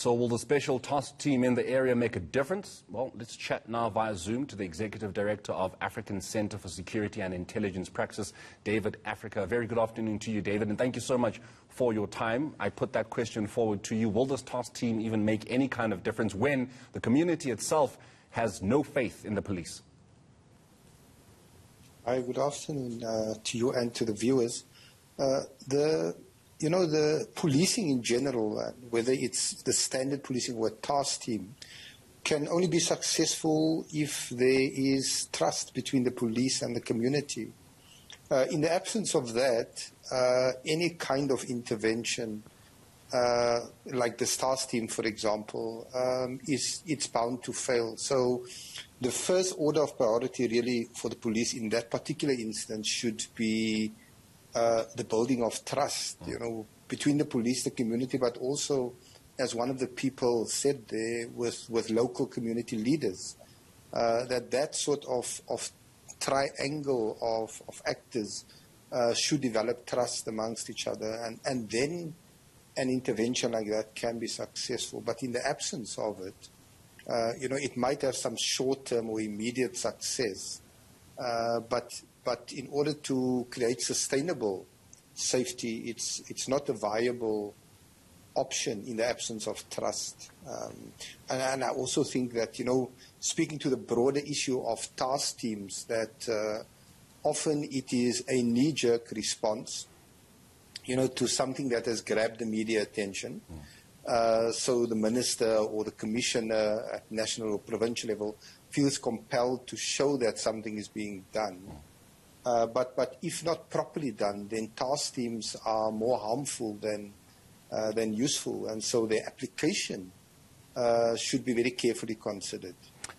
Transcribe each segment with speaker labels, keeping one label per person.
Speaker 1: So will the special task team in the area make a difference? Well, let's chat now via Zoom to the Executive Director of African Center for Security and Intelligence Praxis, David Africa. Very good afternoon to you, David, and thank you so much for your time. I put that question forward to you. Will this task team even make any kind of difference when the community itself has no faith in the police?
Speaker 2: Hi, good afternoon to you and to the viewers. The policing in general, whether it's the standard policing or a task team, can only be successful if there is trust between the police and the community. In the absence of that, any kind of intervention, like the task team, for example, it's bound to fail. So the first order of priority really for the police in that particular instance should be the building of trust, between the police, the community, but also, as one of the people said there, with local community leaders, that sort of triangle of actors should develop trust amongst each other, and then an intervention like that can be successful. But in the absence of it, it might have some short-term or immediate success, but in order to create sustainable safety, it's not a viable option in the absence of trust. And I also think that, speaking to the broader issue of task teams, that often it is a knee-jerk response, to something that has grabbed the media attention. So the minister or the commissioner at national or provincial level feels compelled to show that something is being done. But if not properly done, then task teams are more harmful than useful, and so their application should be very carefully considered.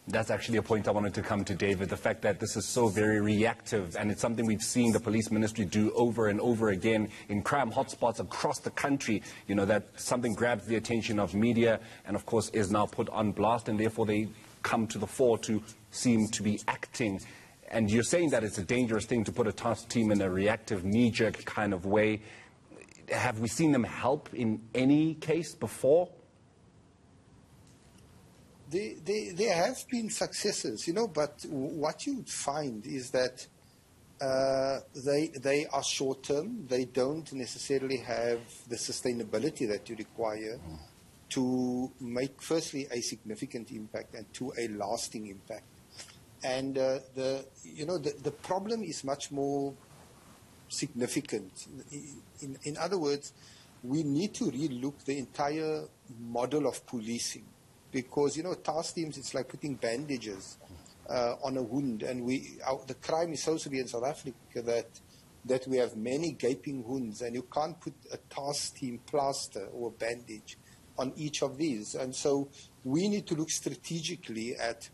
Speaker 1: That's actually a point I wanted to come to, David, the fact that this is so very reactive, and it's something we've seen the police ministry do over and over again in crime hotspots across the country, that something grabs the attention of media and, of course, is now put on blast, and therefore they come to the fore to seem to be acting. And you're saying that it's a dangerous thing to put a task team in a reactive, knee-jerk kind of way. Have we seen them help in any case before?
Speaker 2: There have been successes, but what you find is that they are short-term. They don't necessarily have the sustainability that you require to make, firstly, a significant impact, and two, a lasting impact. And the problem is much more significant. In other words, we need to relook the entire model of policing, because task teams, it's like putting bandages on a wound, and the crime is so severe in South Africa that we have many gaping wounds, and you can't put a task team plaster or a bandage on each of these. And so we need to look strategically at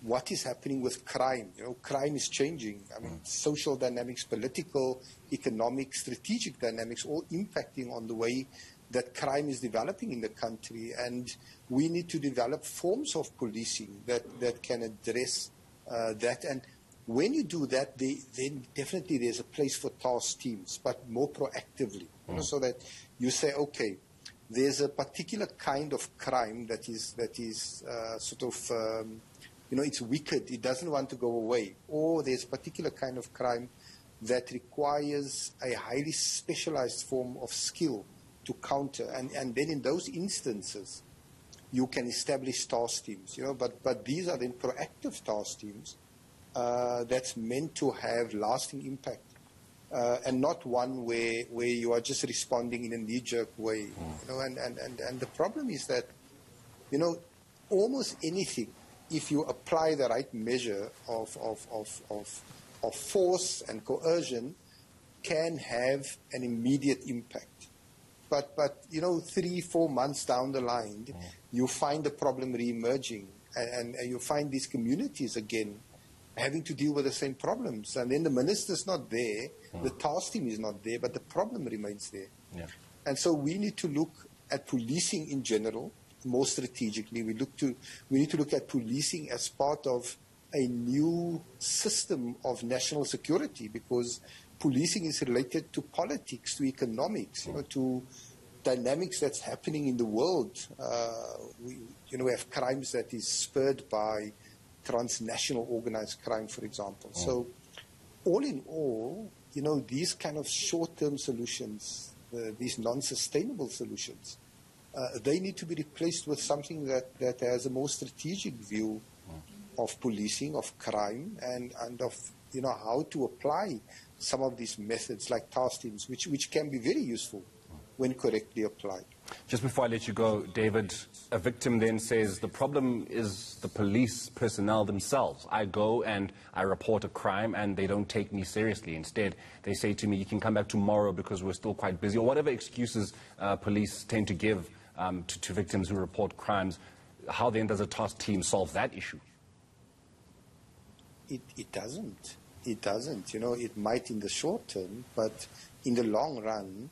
Speaker 2: what is happening with crime. Crime is changing. I mean, social dynamics, political, economic, strategic dynamics, all impacting on the way that crime is developing in the country. And we need to develop forms of policing that can address that. And when you do that, then definitely there's a place for task teams, but more proactively, so that you say, okay, there's a particular kind of crime that is sort of it's wicked, it doesn't want to go away. Or there's a particular kind of crime that requires a highly specialized form of skill to counter. And then in those instances, you can establish task teams. But these are then proactive task teams that's meant to have lasting impact. And not one where you are just responding in a knee-jerk way. And the problem is that, almost anything, if you apply the right measure of force and coercion, can have an immediate impact. But 3-4 months down the line, you find the problem re-emerging, and you find these communities again having to deal with the same problems. And then the minister's not there, the task team is not there, but the problem remains there. Yeah. And so we need to look at policing in general more strategically. We need to look at policing as part of a new system of national security, because policing is related to politics, to economics, to dynamics that's happening in the world. We have crimes that is spurred by transnational organized crime, for example. So all in all, these kind of short-term solutions, these non-sustainable solutions, they need to be replaced with something that has a more strategic view of policing, of crime, and of how to apply some of these methods like task teams, which can be very useful when correctly applied.
Speaker 1: Just before I let you go, David, a victim then says the problem is the police personnel themselves. I go and I report a crime and they don't take me seriously. Instead, they say to me, you can come back tomorrow because we're still quite busy, or whatever excuses police tend to give to victims who report crimes. How then does a task team solve that issue?
Speaker 2: It doesn't. It doesn't. It might in the short term, but in the long run,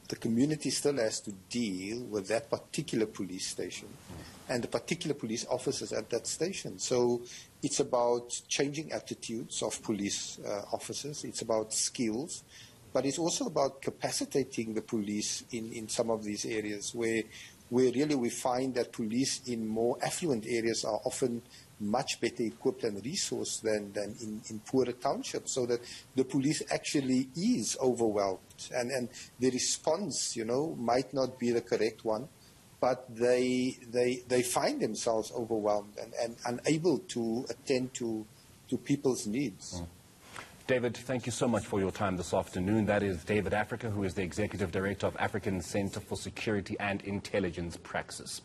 Speaker 2: the community still has to deal with that particular police station and the particular police officers at that station. So it's about changing attitudes of police officers. It's about skills, but it's also about capacitating the police in some of these areas where really we find that police in more affluent areas are often much better equipped and resourced than in poorer townships, so that the police actually is overwhelmed and the response, might not be the correct one, but they find themselves overwhelmed and unable to attend to people's needs.
Speaker 1: David, thank you so much for your time this afternoon. That is David Africa, who is the Executive Director of African Center for Security and Intelligence, Praxis.